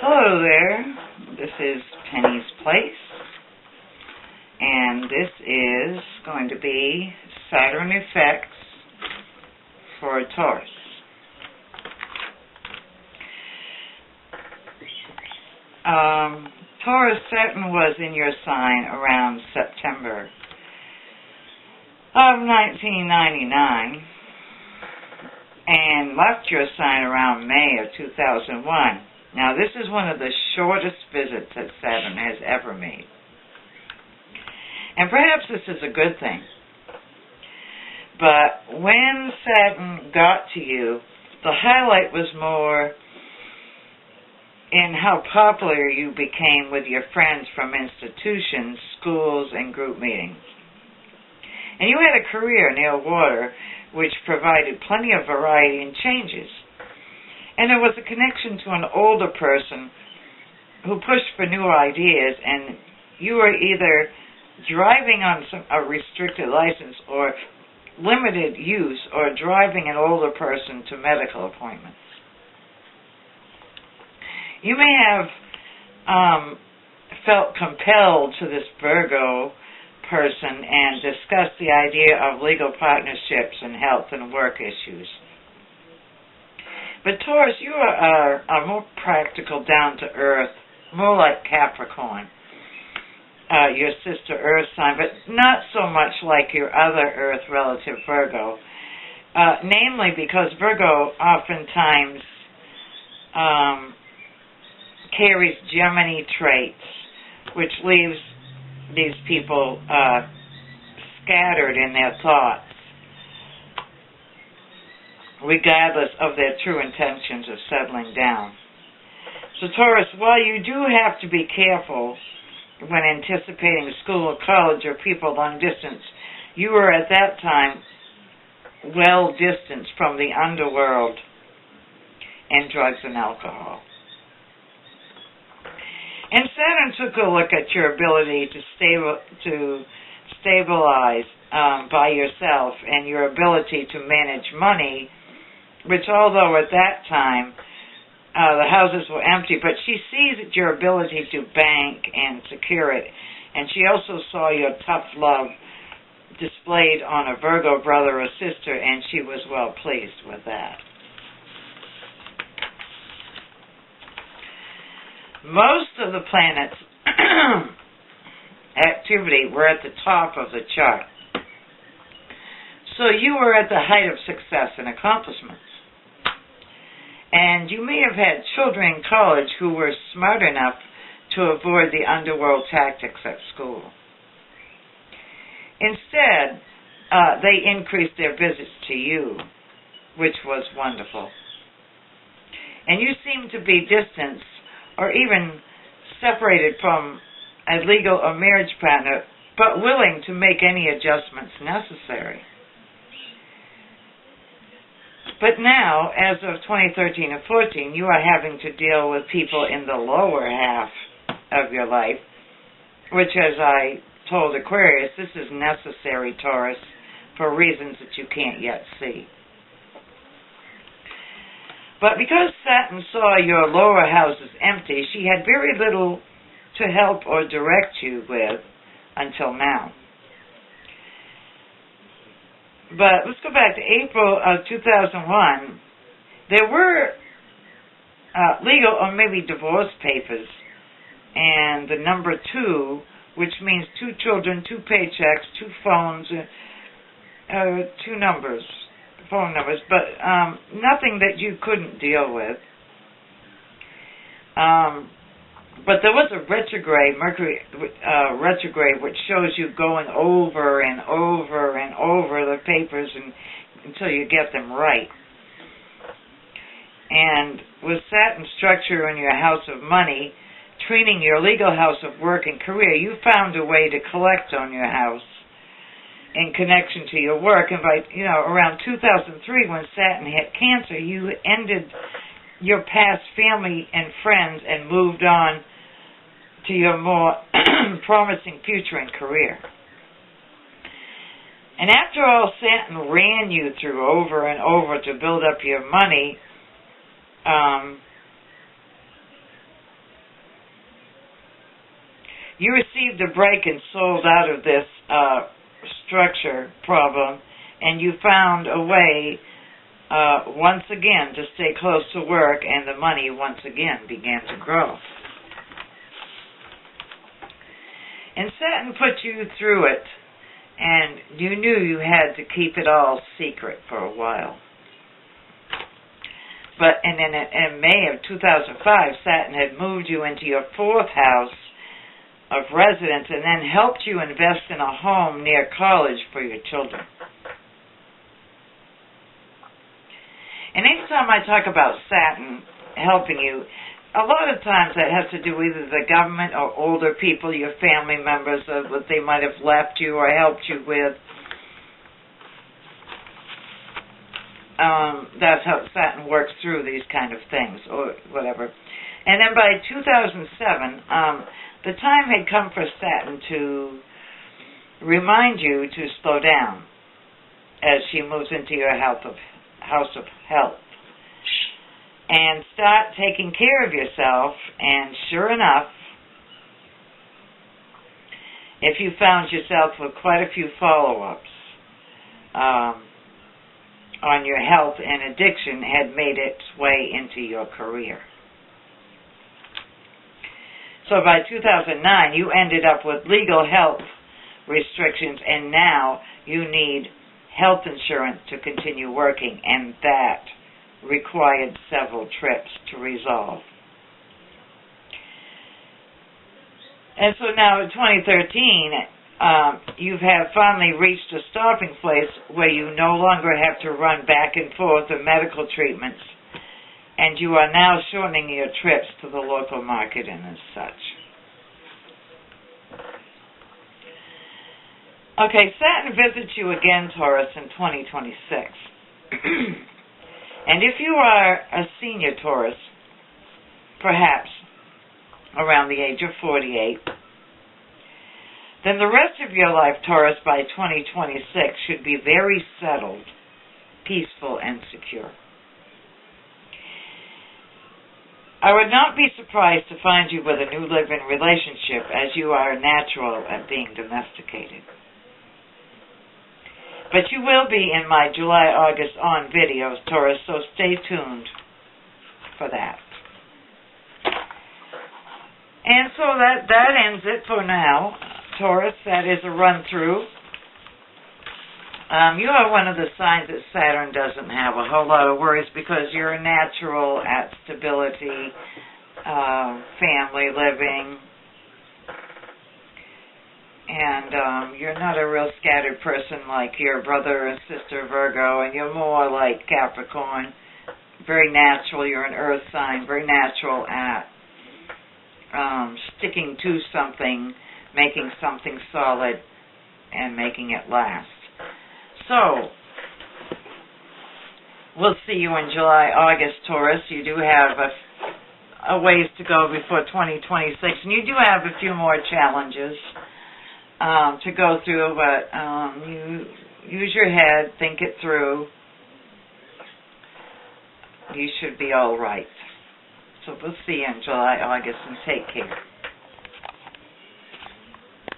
Hello there, this is Penny's Place, and this is going to be Saturn effects for Taurus. Taurus Saturn was in your sign around September of 1999 and left your sign around May of 2001. Now, this is one of the shortest visits that Saturn has ever made. And perhaps this is a good thing. But when Saturn got to you, the highlight was more in how popular you became with your friends from institutions, schools, and group meetings. And you had a career near water, which provided plenty of variety and changes. And there was a connection to an older person who pushed for new ideas, and you were either driving on a restricted license or limited use, or driving an older person to medical appointments. You may have felt compelled to this Virgo person and discussed the idea of legal partnerships and health and work issues. But Taurus, you are more practical, down-to-earth, more like Capricorn, your sister Earth sign, but not so much like your other Earth relative Virgo, namely because Virgo oftentimes carries Gemini traits, which leaves these people scattered in their thoughts, regardless of their true intentions of settling down. So Taurus, while you do have to be careful when anticipating school or college or people long distance, you were at that time well distanced from the underworld and drugs and alcohol. And Saturn took a look at your ability to stabilize by yourself and your ability to manage money, which although at that time the houses were empty, but she sees your ability to bank and secure it. And she also saw your tough love displayed on a Virgo brother or sister, and she was well pleased with that. Most of the planets' activity were at the top of the chart. So you were at the height of success and accomplishments. And you may have had children in college who were smart enough to avoid the underworld tactics at school. Instead, they increased their visits to you, which was wonderful. And you seemed to be distanced or even separated from a legal or marriage partner, but willing to make any adjustments necessary. But now, as of 2013 and 14, you are having to deal with people in the lower half of your life, which, as I told Aquarius, this is necessary, Taurus, for reasons that you can't yet see. But because Saturn saw your lower houses empty, she had very little to help or direct you with until now. But let's go back to April of 2001. There were legal or maybe divorce papers, and the number 2, which means 2 children, 2 paychecks, 2 phones, 2 phone numbers, but nothing that you couldn't deal with. But there was a retrograde, Mercury retrograde, which shows you going over and over and over the papers until you get them right. And with Saturn structure in your house of money, treating your legal house of work and career, you found a way to collect on your house in connection to your work. And by, around 2003, when Saturn hit Cancer, you ended your past family and friends and moved on to your more promising future and career. And after all Saturn ran you through over and over to build up your money, you received a break and sold out of this structure problem, and you found a way once again to stay close to work, and the money once again began to grow. And Saturn put you through it, and you knew you had to keep it all secret for a while. But and then in May of 2005, Saturn had moved you into your fourth house of residence and then helped you invest in a home near college for your children. And anytime I talk about Saturn helping you, a lot of times that has to do with either the government or older people, your family members, of what they might have left you or helped you with. That's how Saturn works through these kind of things, or whatever. And then by 2007, the time had come for Saturn to remind you to slow down as she moves into your house of health. And start taking care of yourself, and sure enough, if you found yourself with quite a few follow-ups on your health, and addiction had made its way into your career. So by 2009, you ended up with legal health restrictions, and now you need health insurance to continue working, and that required several trips to resolve. And so now in 2013, you have finally reached a stopping place where you no longer have to run back and forth to medical treatments, and you are now shortening your trips to the local market and as such. Okay, Saturn visits you again, Taurus, in 2026. And if you are a senior Taurus, perhaps around the age of 48, then the rest of your life, Taurus, by 2026 should be very settled, peaceful, and secure. I would not be surprised to find you with a new live-in relationship, as you are natural at being domesticated. But you will be in my July-August on videos, Taurus, so stay tuned for that. And so that ends it for now, Taurus. That is a run-through. You are one of the signs that Saturn doesn't have a whole lot of worries, because you're natural at stability, family living, and you're not a real scattered person like your brother and sister Virgo, and you're more like Capricorn, very natural. You're an earth sign, very natural at sticking to something, making something solid, and making it last. So, we'll see you in July, August, Taurus. You do have a ways to go before 2026, and you do have a few more challenges to go through, but you use your head, think it through. You should be all right. So we'll see you in July, August, and take care.